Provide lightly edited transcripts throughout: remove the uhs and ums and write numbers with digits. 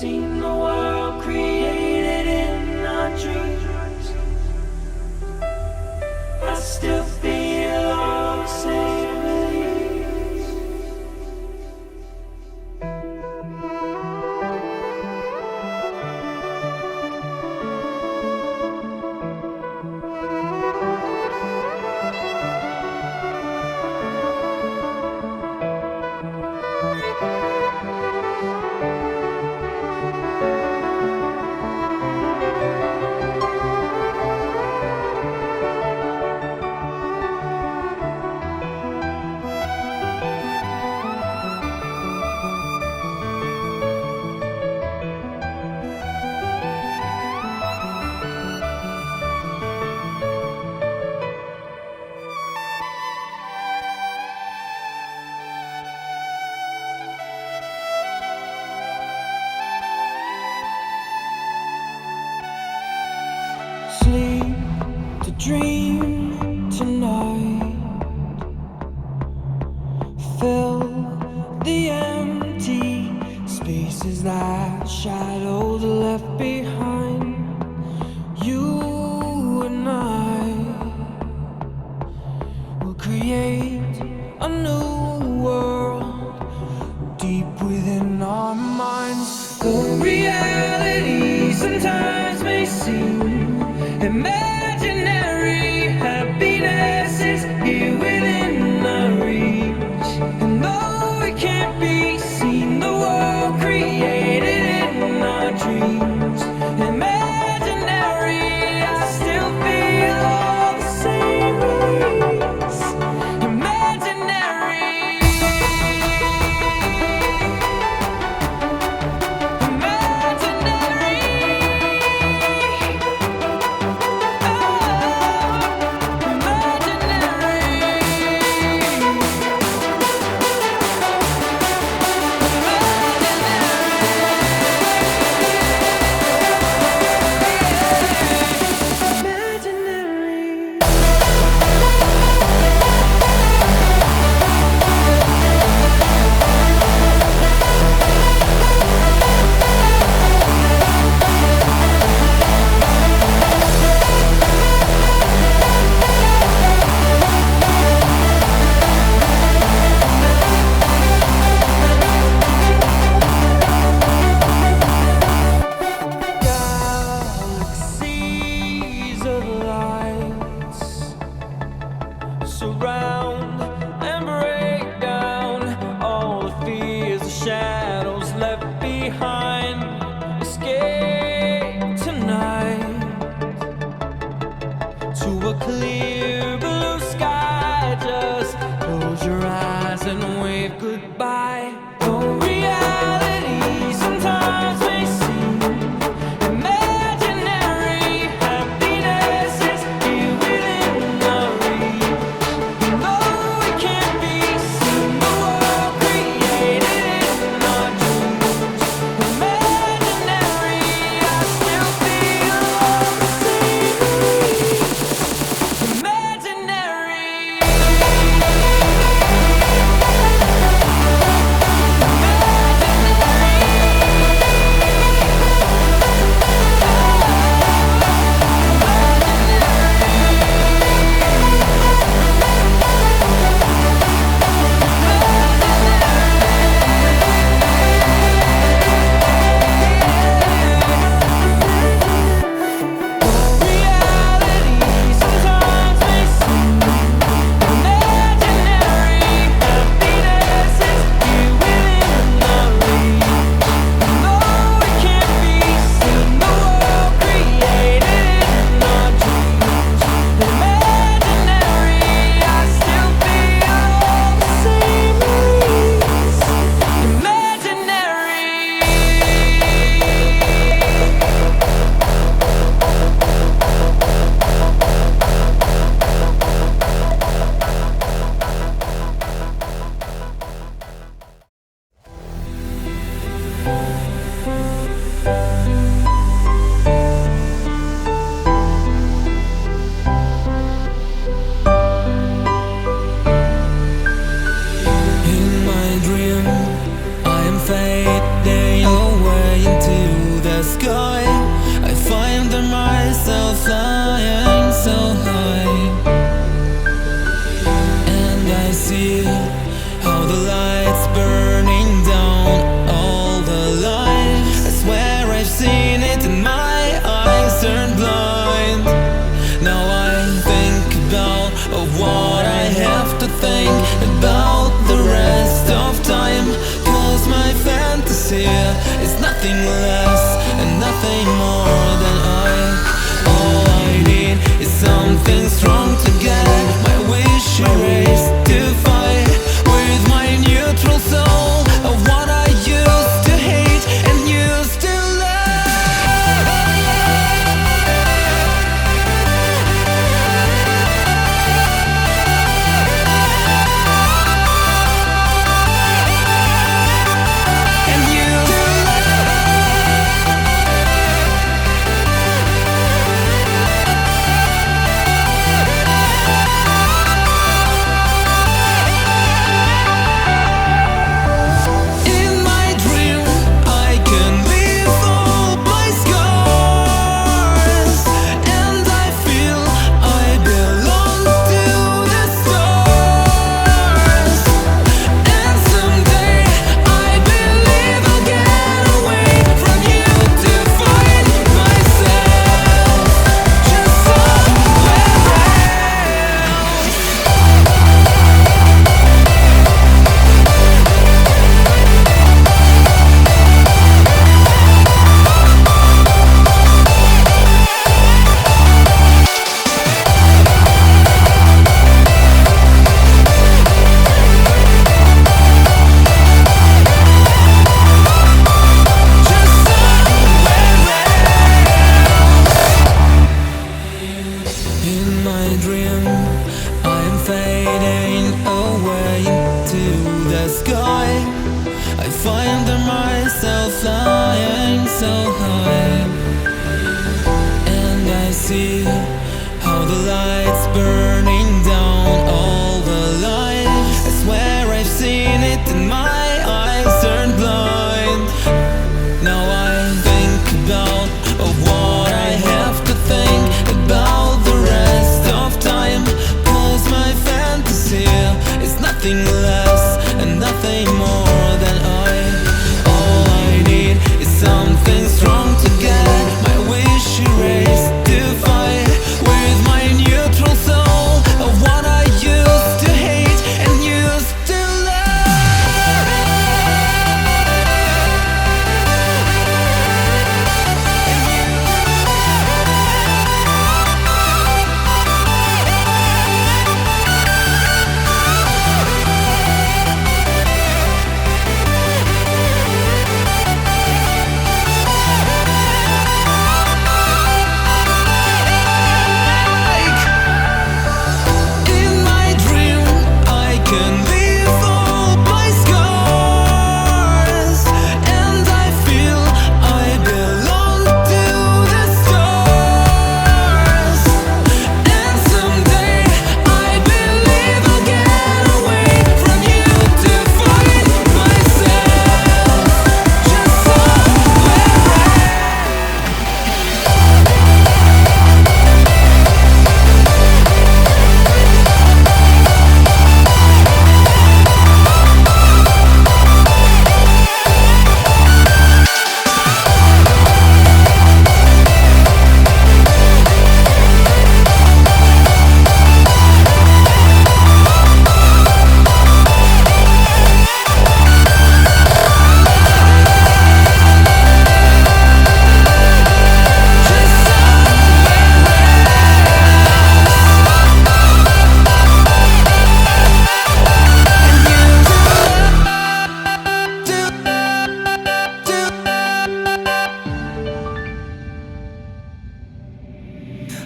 seen the world created in our dreams. I still feel all the same release. Sleep to dream tonight. Fill the empty spaces that shadows left behind. You and I will create a new world deep within our minds. The reality sometimes may seem imaginary. Happiness is here within our reach, and though it can't be seen, the world created in our dreams. Imaginary, I still feel all the same release. Imaginary, nothing less and nothing more than all I need is something strong to get my wish erased, to fight with my neutral soul of what I used to hate and used to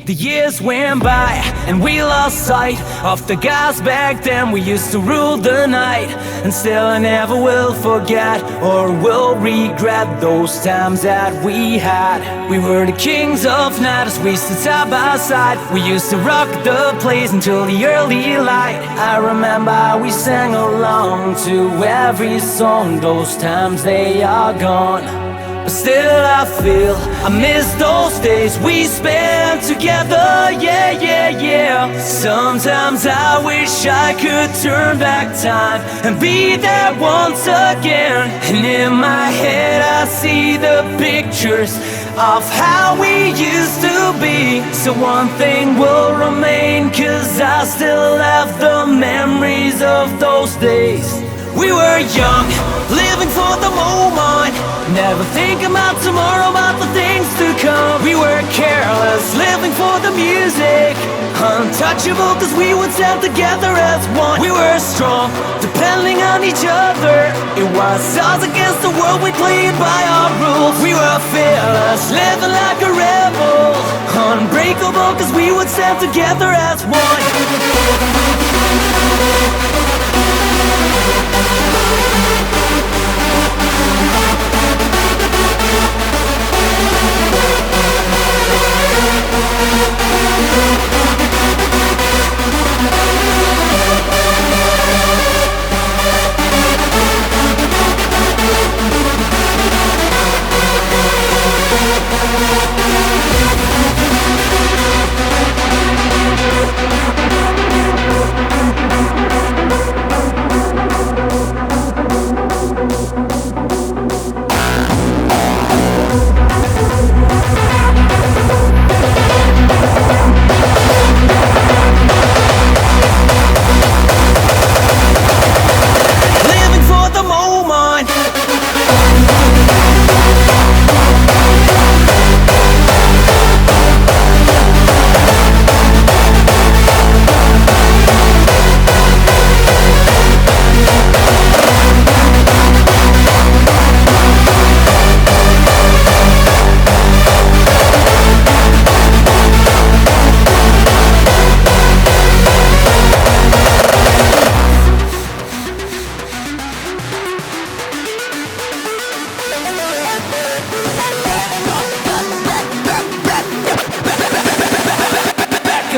The years went by and we lost sight of the guys back then. We used to rule the night, and still I never will forget or will regret those times that we had. We were the kings of night as we stood side by side. We used to rock the place until the early light. I remember we sang along to every song. Those times, they are gone, but still I feel I miss those days we spent together, yeah, yeah, yeah. Sometimes I wish I could turn back time and be there once again. And in my head I see the pictures of how we used to be. So one thing will remain, 'cause I still have the memories of those days. We were young, living for the moment, never thinking about tomorrow, about the things to come. We were careless, living for the music, untouchable cause we would stand together as one. We were strong, depending on each other. It was us against the world, we played by our rules. We were fearless, living like a rebel, unbreakable cause we would stand together as one.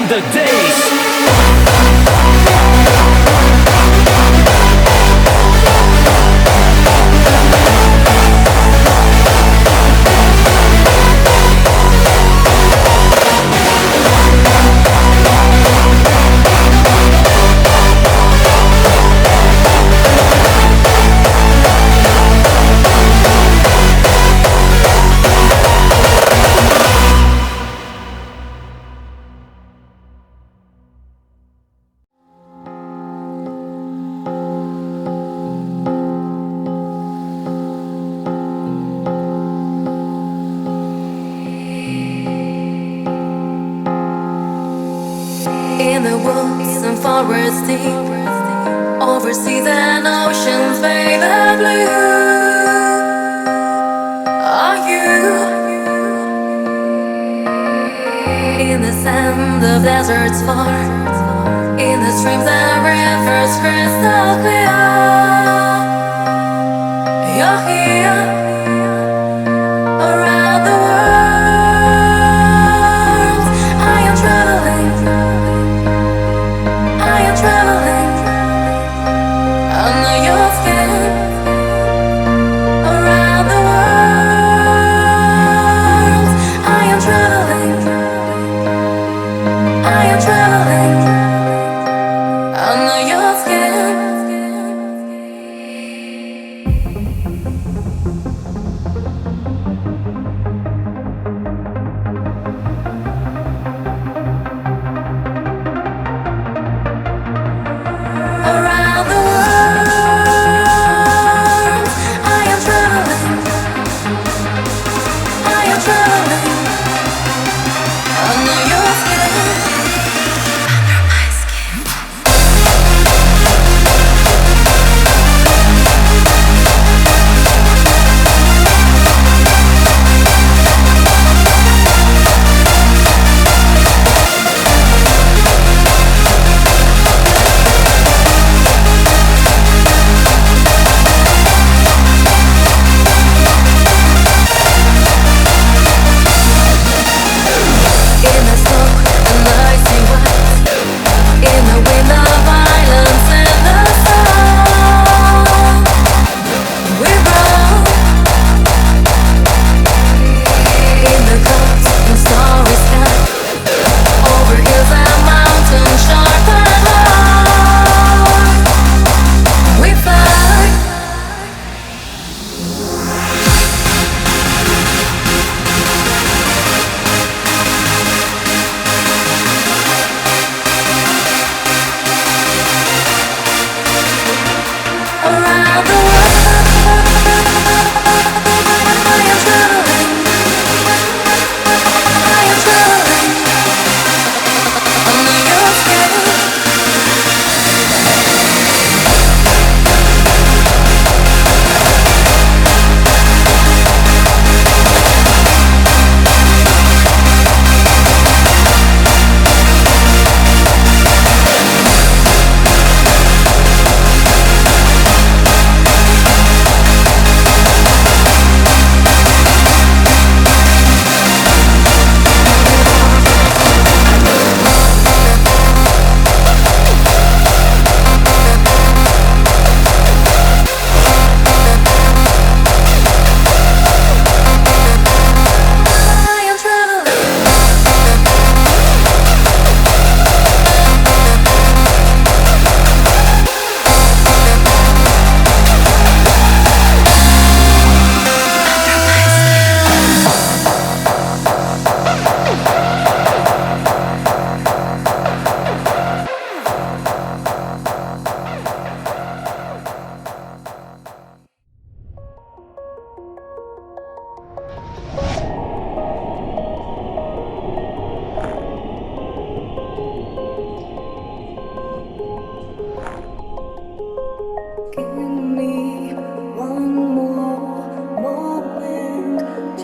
The days. In the woods and forests deep, over seas and oceans fade the blue. Are you in the sand of deserts far, in the streams and rivers crystal clear? You're here around the world. I am traveling, under your skin, around the world. I am traveling, under your skin.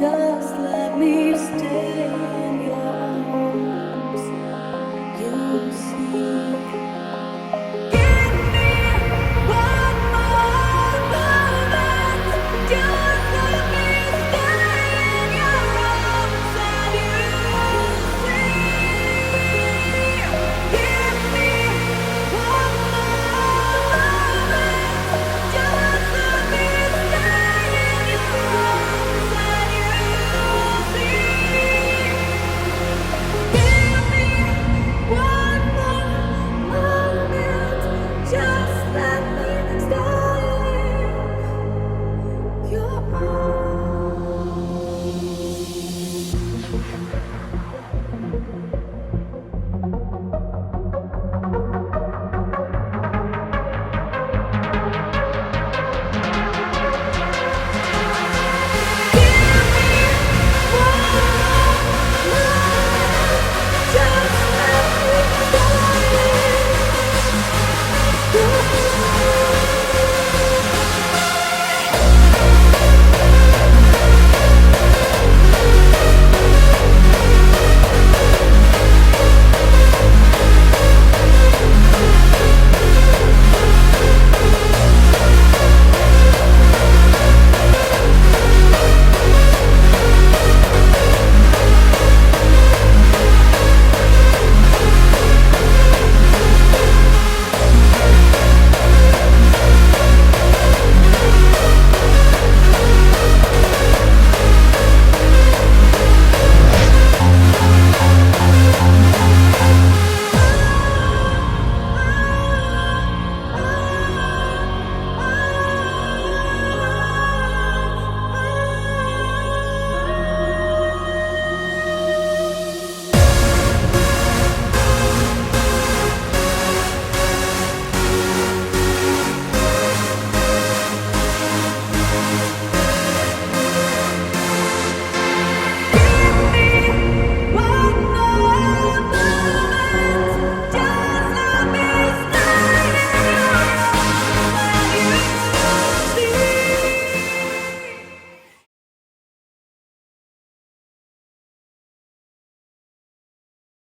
Just let me stay.